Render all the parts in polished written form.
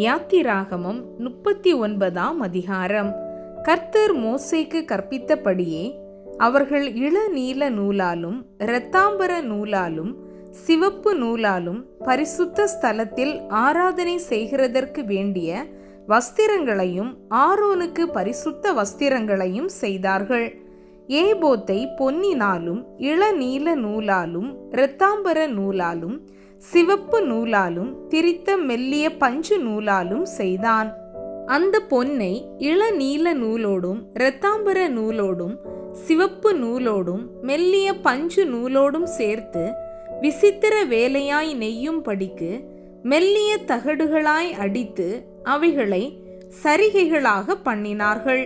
யாத்திராகமம் 39ஆம் அதிகாரம். கர்த்தர் மோசேக்கு கற்பித்தபடியே அவர்கள் இளநீல நூலாலும் இரத்தாம்பர நூலாலும் சிவப்பு நூலாலும் பரிசுத்த ஸ்தலத்தில் ஆராதனை செய்கிறதற்கு வேண்டிய வஸ்திரங்களையும் ஆரோனுக்கு பரிசுத்த வஸ்திரங்களையும் செய்தார்கள். ஏபோத்தை பொன்னினாலும் இளநீல நூலாலும் இரத்தாம்பர நூலாலும் சிவப்பு நூலாலும் திரித்த மெல்லிய பஞ்சு நூலாலும் செய்தான். அந்த பொன்னை இளநீல நூலோடும் இரத்தாம்பர நூலோடும் சிவப்பு நூலோடும் மெல்லிய பஞ்சு நூலோடும் சேர்த்து விசித்திர வேலையாய் நெய்யும்படிக்கு மெல்லிய தகடுகளாய் அடித்து அவைகளை சரிகைகளாக பண்ணினார்கள்.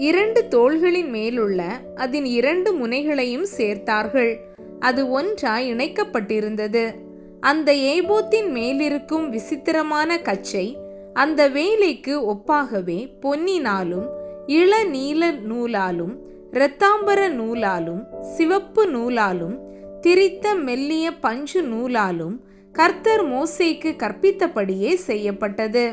2 தோள்களின் மேலுள்ள அதன் 2 முனைகளையும் சேர்த்தார்கள். அது ஒன்றாய் இணைக்கப்பட்டிருந்தது. அந்த ஏபோத்தின் மேலிருக்கும் விசித்திரமான கச்சை அந்த வேலைக்கு ஒப்பாகவே பொன்னினாலும் இளநீல நூலாலும் இரத்தாம்பர நூலாலும் சிவப்பு நூலாலும் திரித்த மெல்லிய பஞ்சு நூலாலும் கர்த்தர் மோசேக்கு கற்பித்தபடியே செய்யப்பட்டது.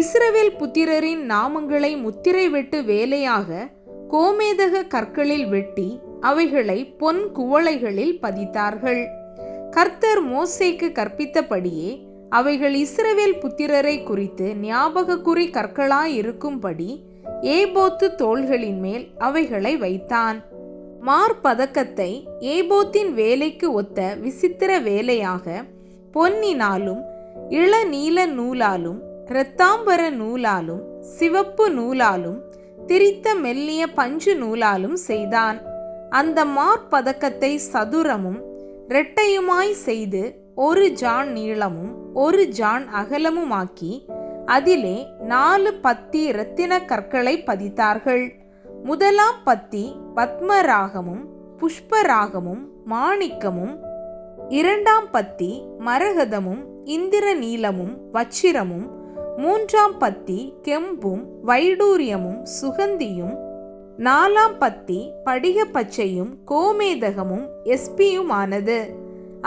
இஸ்ரவேல் புத்திரரின் நாமங்களை முத்திரை வெட்டு வேலையாக கோமேதக கற்களில் வெட்டி அவைகளை பொன் குவளைகளில் பதித்தார்கள். கர்த்தர் மோசேக்கு கற்பித்தபடியே அவைகள் இஸ்ரவேல் புத்திரரை குறித்து ஞாபக குறி கற்களாயிருக்கும்படி ஏபோத்து தோள்களின் மேல் அவைகளை வைத்தான். மார்பதக்கத்தை ஏபோத்தின் வேலைக்கு ஒத்த விசித்திர வேலையாக பொன்னினாலும் இளநீல நூலாலும் இரத்தாம்பர நூலாலும் சிவப்பு நூலாலும் திரித்த மெல்லிய பஞ்சு நூலாலும் செய்தான். அந்த மார்பதக்கத்தை சதுரமும் இரட்டையுமாய் செய்து 1 ஜான் நீளமும் 1 ஜான் அகலமுமாக்கி அதிலே 4 பத்தி இரத்தின கற்களை பதித்தார்கள். முதலாம் பத்தி பத்மராகமும் புஷ்பராகமும் மாணிக்கமும், 2ஆம் பத்தி மரகதமும் இந்திர நீலமும் வச்சிரமும், 3ஆம் பத்தி கெம்பும் வைடூரியமும் சுகந்தியும், 4ஆம் பத்தி படிக பச்சையும் கோமேதகமும் எஸ்பியுமானது.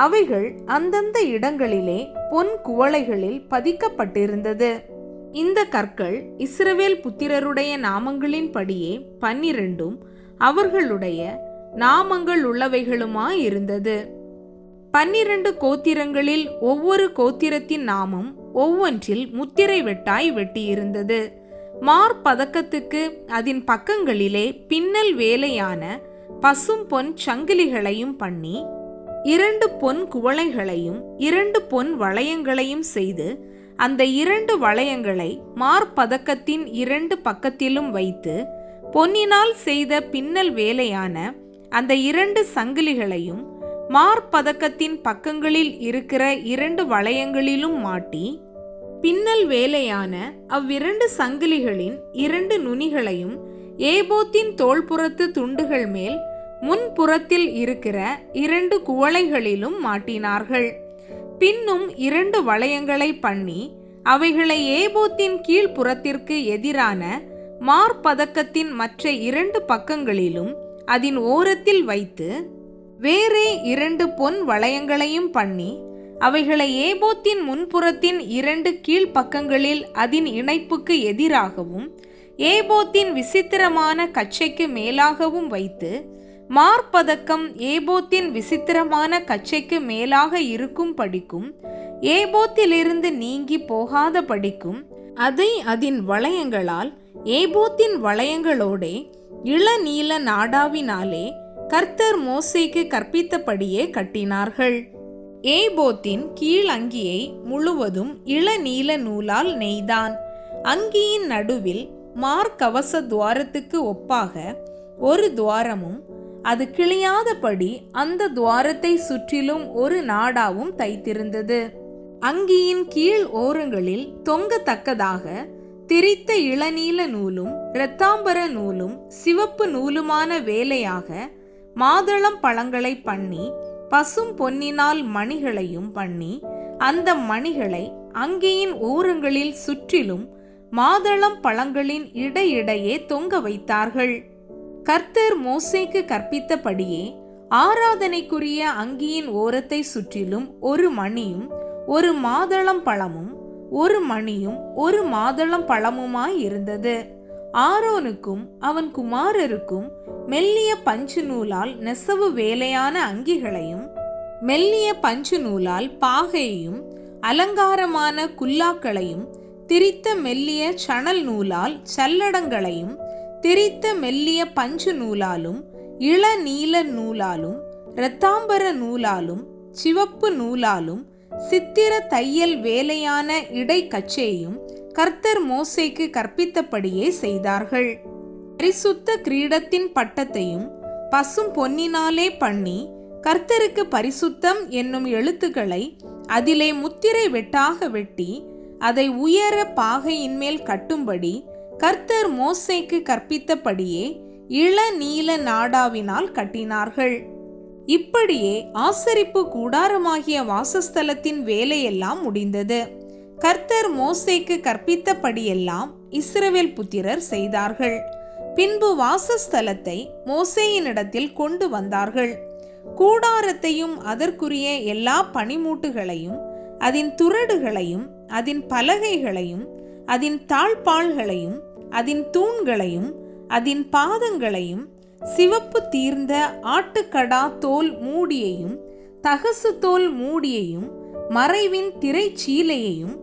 அவைகள் அந்தந்த இடங்களிலே பொன் குவளைகளில் பதிக்கப்பட்டிருந்தது. இந்த கற்கள் இஸ்ரவேல் புத்திரருடைய நாமங்களின் படியே 12 அவர்களுடைய நாமங்கள் உள்ளவைகளுமாயிருந்தது. 12 கோத்திரங்களில் ஒவ்வொரு கோத்திரத்தின் நாமம் ஒவ்வொன்றில் முத்திரை வெட்டாய் வெட்டியிருந்தது. மார்பதக்கத்துக்கு அதன் பக்கங்களிலே பின்னல் வேலையான பசும் பொன் சங்கிலிகளையும் பண்ணி 2 பொன் குவளைகளையும் 2 பொன் வளையங்களையும் செய்து அந்த 2 வளையங்களை மார்பதக்கத்தின் 2 பக்கத்திலும் வைத்து பொன்னினால் செய்த பின்னல் வேலையான அந்த 2 சங்கிலிகளையும் மார்பதக்கத்தின் பக்கங்களில் இருக்கிற 2 வளையங்களிலும் மாட்டி பின்னல் வேலையான அவ்விரண்டு சங்கிலிகளின் 2 நுனிகளையும் ஏபோத்தின் தோள்புறத்து துண்டுகள் மேல் முன்புறத்தில் இருக்கிற 2 குவளைகளிலும் மாட்டினார்கள். பின்னும் 2 வளையங்களை பண்ணி அவைகளை ஏபோத்தின் கீழ்ப்புறத்திற்கு எதிரான மார்பதக்கத்தின் மற்ற 2 பக்கங்களிலும் அதன் ஓரத்தில் வைத்து வேறே 2 பொன் வளையங்களையும் பண்ணி அவைகளை ஏபோத்தின் முன்புறத்தின் 2 கீழ்ப்பக்கங்களில் அதன் இணைப்புக்கு எதிராகவும் ஏபோத்தின் விசித்திரமான கச்சைக்கு மேலாகவும் வைத்து மார்பதக்கம் ஏபோத்தின் விசித்திரமான கச்சைக்கு மேலாக இருக்கும் படிக்கும் ஏபோத்திலிருந்து நீங்கி போகாத படிக்கும் அதை அதன் வளையங்களால் ஏபோத்தின் வளையங்களோடே இளநீல நாடாவினாலே கர்த்தர் மோசேக்கு கற்பித்தபடியே கட்டினார்கள். ஏபோத்தின் கீழ் அங்கியை முழுவதும் இளநீல நூலால் நெய்தான். அங்கியின் நடுவில் மார்கவச துவாரத்துக்கு ஒப்பாக 1 துவாரமும் அது கிழியாதபடி அந்த துவாரத்தை சுற்றிலும் 1 நாடாவும் தைத்திருந்தது. அங்கியின் கீழ் ஓரங்களில் தொங்கத்தக்கதாக திரித்த இளநீல நூலும் இரத்தாம்பர நூலும் சிவப்பு நூலுமான வேலையாக மாதளம் பழங்களை பண்ணி பசும் பொன்னினால் மணிகளையும் பண்ணி அந்த மணிகளை அங்கியின் ஓரங்களில் சுற்றிலும் மாதளம் பழங்களின் இடையிடையே தொங்க வைத்தார்கள். கர்த்தர் மோசேக்கு கற்பித்தபடியே ஆராதனைக்குரிய அங்கியின் ஓரத்தை சுற்றிலும் 1 மணியும் 1 மாதளம் பழமும் ஒரு மணியும் ஒரு மாதளம் பழமுமாய் இருந்தது. ஆரோனுக்கும் அவன் குமாரருக்கும் மெல்லிய பஞ்சு நூலால் நெசவு வேலையான அங்கிகளையும் மெல்லிய பஞ்சு நூலால் பாகையையும் அலங்காரமான குல்லாக்களையும் திரித்த மெல்லிய சணல் நூலால் சல்லடங்களையும் திரித்த மெல்லிய பஞ்சு நூலாலும் இளநீல நூலாலும் இரத்தாம்பர நூலாலும் சிவப்பு நூலாலும் சித்திர தையல் வேலையான இடைக்கச்சையும் கர்த்தர் மோசேக்கு கற்பித்தபடியே செய்தார்கள். பரிசுத்த கிரீடத்தின் பட்டத்தையும் பசும் பொன்னினாலே பண்ணி கர்த்தருக்கு பரிசுத்தம் என்னும் எழுத்துக்களை அதிலே முத்திரை வெட்டாக வெட்டி அதை உயர பாகையின் மேல் கட்டும்படி கர்த்தர் மோசேக்கு கற்பித்தபடியே இளநீல நாடாவினால் கட்டினார்கள். இப்படியே ஆசரிப்பு கூடாரமாகிய வாசஸ்தலத்தின் வேலையெல்லாம் முடிந்தது. கர்த்தர் மோசேக்கு கற்பித்தபடியெல்லாம் இஸ்ரவேல் புத்திரர் செய்தார்கள். பின்பு வாசஸ்தலத்தை மோசேயினிடத்தில் கொண்டு வந்தார்கள். கூடாரத்தையும் அதற்குரிய எல்லா பணிமூட்டுகளையும் அதன் துறடுகளையும் அதன் பலகைகளையும் அதன் தாழ்பாள்களையும் அதன் தூண்களையும் அதன் பாதங்களையும் சிவப்பு தீர்ந்த ஆட்டுக்கடா தோல் மூடியையும் தகசு தோல் மூடியையும் மறைவின் திரைச்சீலையையும்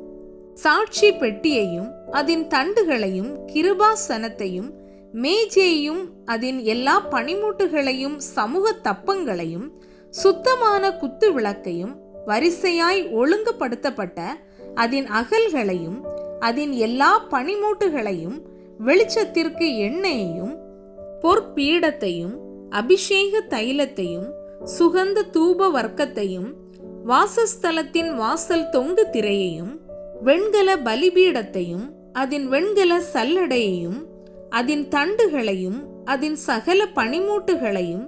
சாட்சி பெட்டியையும் அதன் தண்டுகளையும் கிருபாசனத்தையும் மேஜையையும் அதன் எல்லா பணிமூட்டுகளையும் சமூக தப்பங்களையும் சுத்தமான குத்து விளக்கையும் வரிசையாய் ஒழுங்குபடுத்தப்பட்ட அதன் அகல்களையும் அதன் எல்லா பணிமூட்டுகளையும் வெளிச்சத்திற்கு எண்ணெயையும் பொற்பீடத்தையும் அபிஷேக தைலத்தையும் சுகந்த தூப வர்க்கத்தையும் வாசஸ்தலத்தின் வாசல் தொங்கு திரையையும் வெண்கல பலிபீடத்தையும் அதன் வெண்கல சல்லடையையும் அதன் தண்டுகளையும் அதன் சகல பணிமூட்டுகளையும்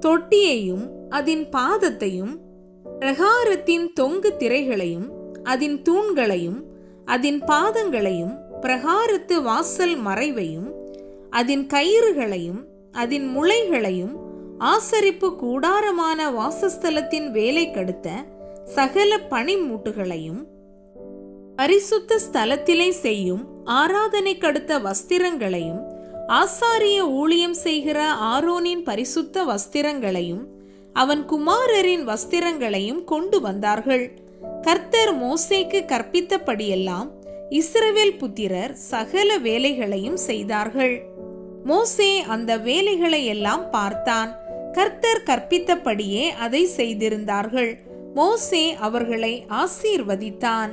தொட்டியையும் அதன் பாதத்தையும் பிரகாரத்தின் தொங்கு திரைகளையும் அதன் தூண்களையும் அதன் பாதங்களையும் பிரகாரத்து வாசல் மறைவையும் அதன் கயிறுகளையும் அதன் முளைகளையும் ஆசரிப்பு கூடாரமான வாசஸ்தலத்தின் வேலை கடுத்த சகல பணிமூட்டுகளையும் பரிசுத்த ஸ்தலத்திலே செய்யும் ஆராதனை கடுத்த வஸ்திரங்களையும் ஆசாரிய ஊழியம் செய்கிற ஆரோனின் பரிசுத்த வஸ்திரங்களையும் அவன் குமாரரின் வஸ்திரங்களையும் கொண்டு வந்தார்கள். கர்த்தர் மோசேக்கு கற்பித்தபடியெல்லாம் இஸ்ரவேல் புத்திரர் சகல வேலைகளையும் செய்தார்கள். மோசே அந்த வேலைகளை எல்லாம் பார்த்தான். கர்த்தர் கற்பித்தபடியே அதை செய்திருந்தார்கள். மோசே அவர்களை ஆசீர்வதித்தான்.